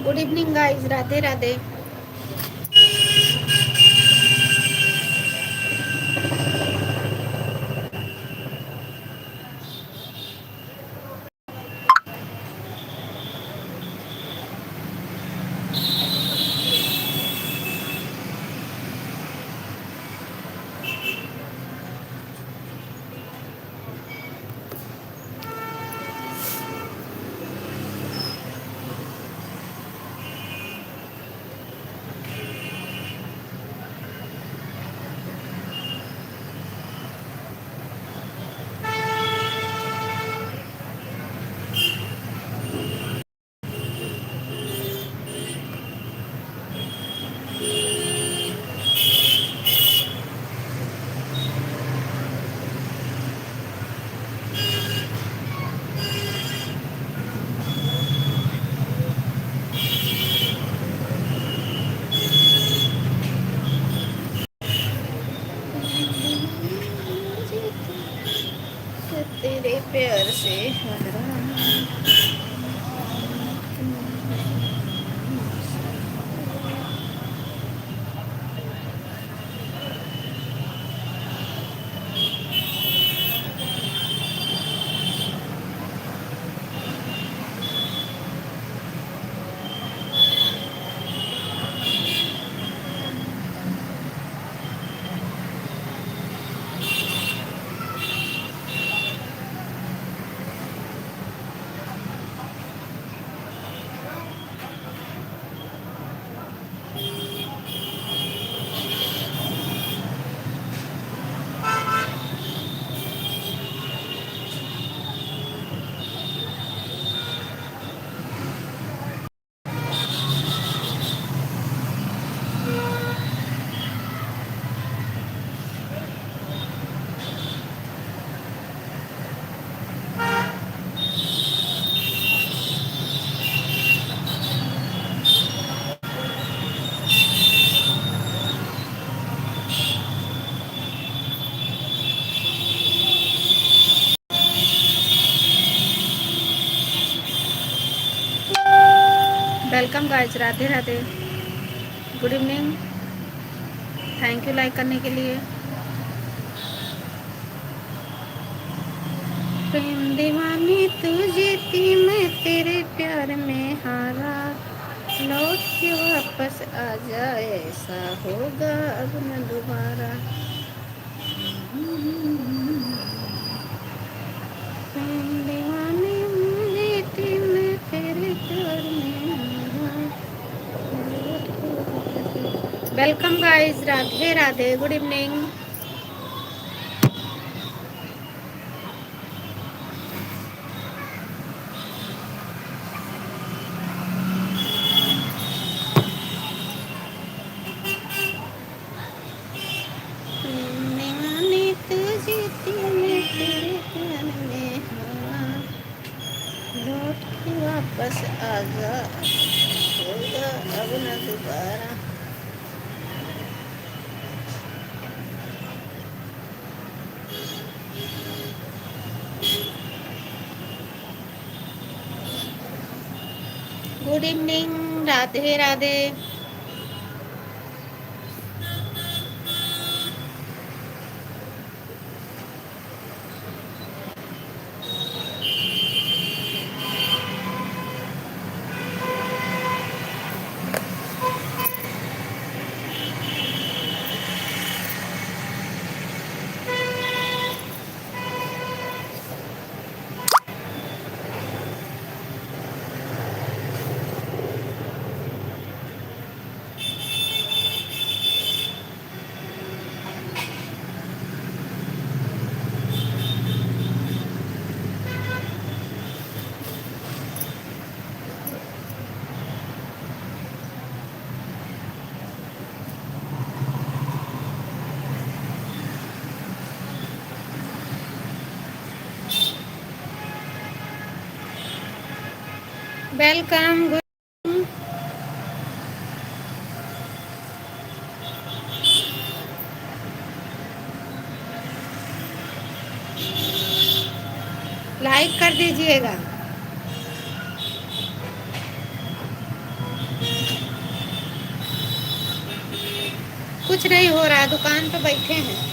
Good evening guys, Radhe Radhe. तेरे प्यार से welcome guys, Radhe Radhe. Good evening, thank you like करने के लिए। प्रेम दीवानी तुझे थी, मैं तेरे प्यार में हारा, लौट के वापस आ जाए, ऐसा होगा अब न दोबारा। प्रेम दीवानी मुझे थी, मैं तेरे प्यार में हारा, लौट के वापस। Welcome guys, Radhe Radhe, good evening. लौट के वापस आजा, होगा अब न दोबारा। Good evening, Radhe Radhe. Welcome. Like कर दीजिएगा। कुछ नहीं हो रहा है, दुकान पे बैठे हैं।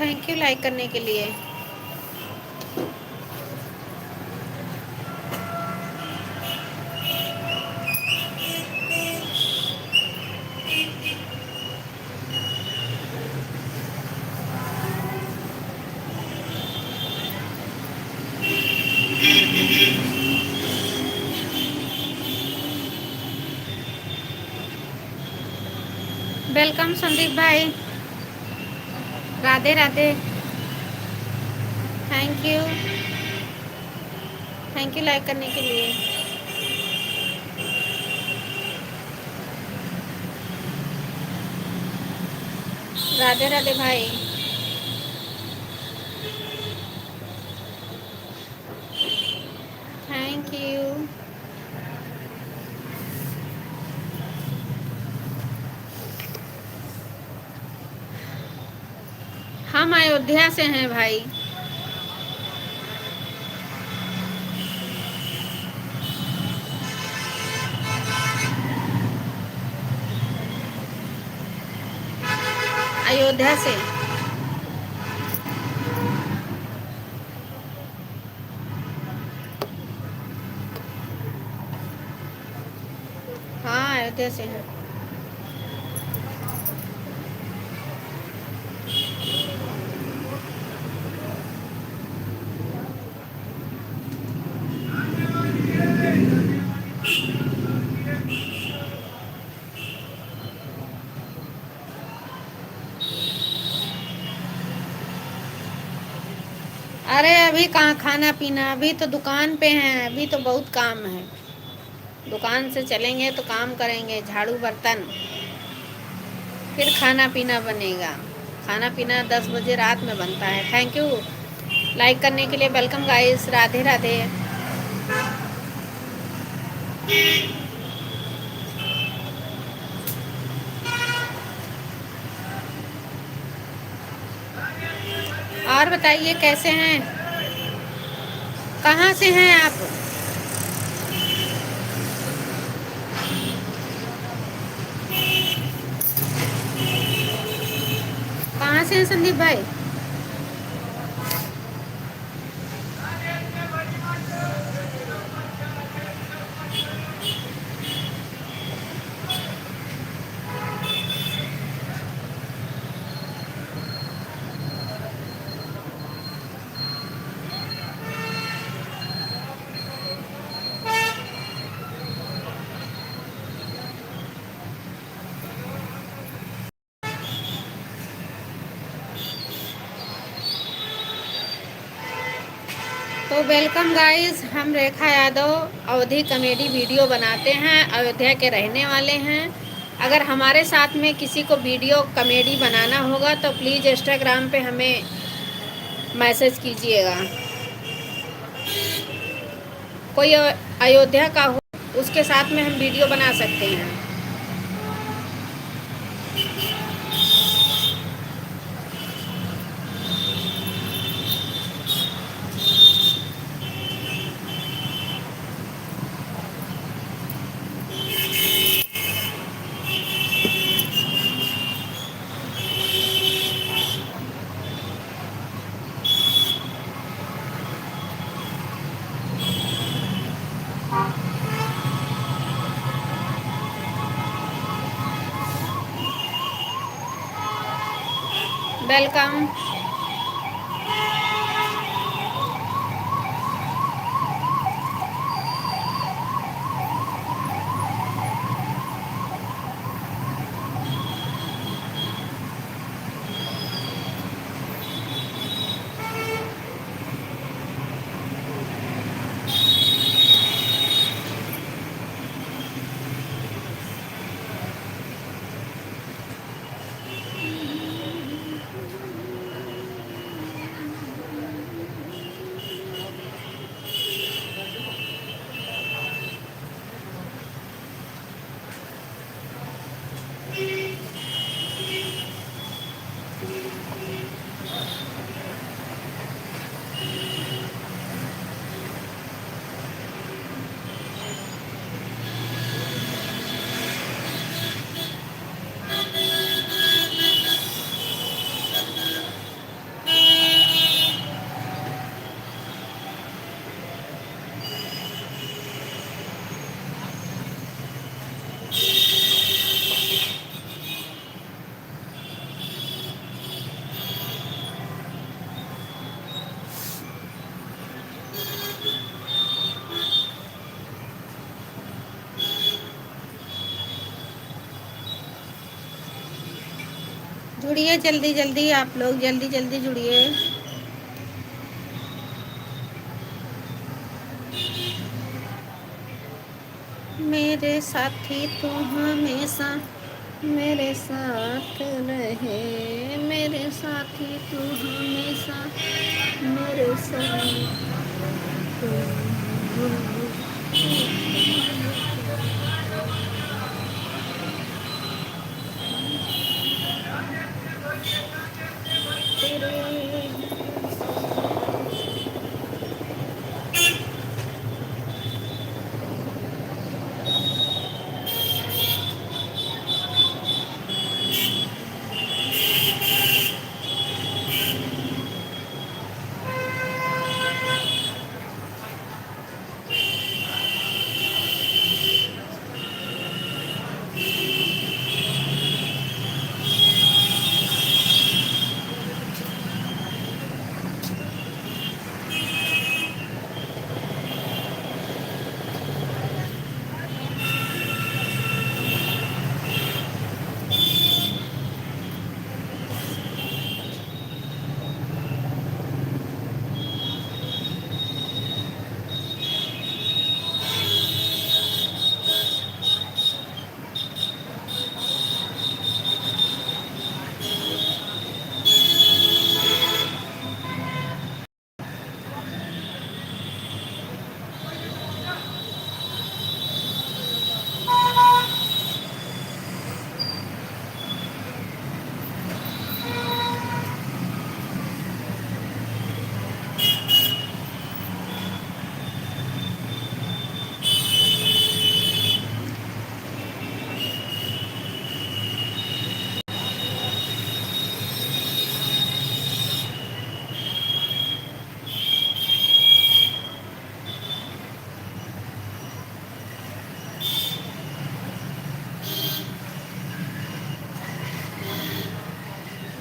थैंक यू लाइक करने के लिए। वेलकम संदीप भाई, Radhe Radhe. Thank you like करने के लिए। राधे राधे भाई। Thank you. हम अयोध्या से हैं भाई। अयोध्या से। हाँ अयोध्या से हैं। अरे अभी कहाँ खाना पीना, अभी तो दुकान पे हैं, अभी तो बहुत काम है। दुकान से चलेंगे तो काम करेंगे, झाड़ू बर्तन, फिर खाना पीना बनेगा। खाना पीना 10 बजे रात में बनता है। थैंक यू लाइक करने के लिए। Welcome guys, Radhe Radhe. और बताइए कैसे हैं, कहाँ से हैं आप? कहाँ से हैं संदीप भाई? तो वेलकम गाइस, हम रेखा यादव अवधी कॉमेडी वीडियो बनाते हैं, अयोध्या के रहने वाले हैं। अगर हमारे साथ में किसी को वीडियो कॉमेडी बनाना होगा तो प्लीज़ इंस्टाग्राम पे हमें मैसेज कीजिएगा। कोई अयोध्या का हो उसके साथ में हम वीडियो बना सकते हैं। वेलकम। जुड़िए जल्दी जल्दी, आप लोग जल्दी जल्दी जुड़िए। मेरे साथी तू हमेशा मेरे साथ रहे, मेरे साथी तू हमेशा मेरे साथ।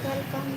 वेलकम।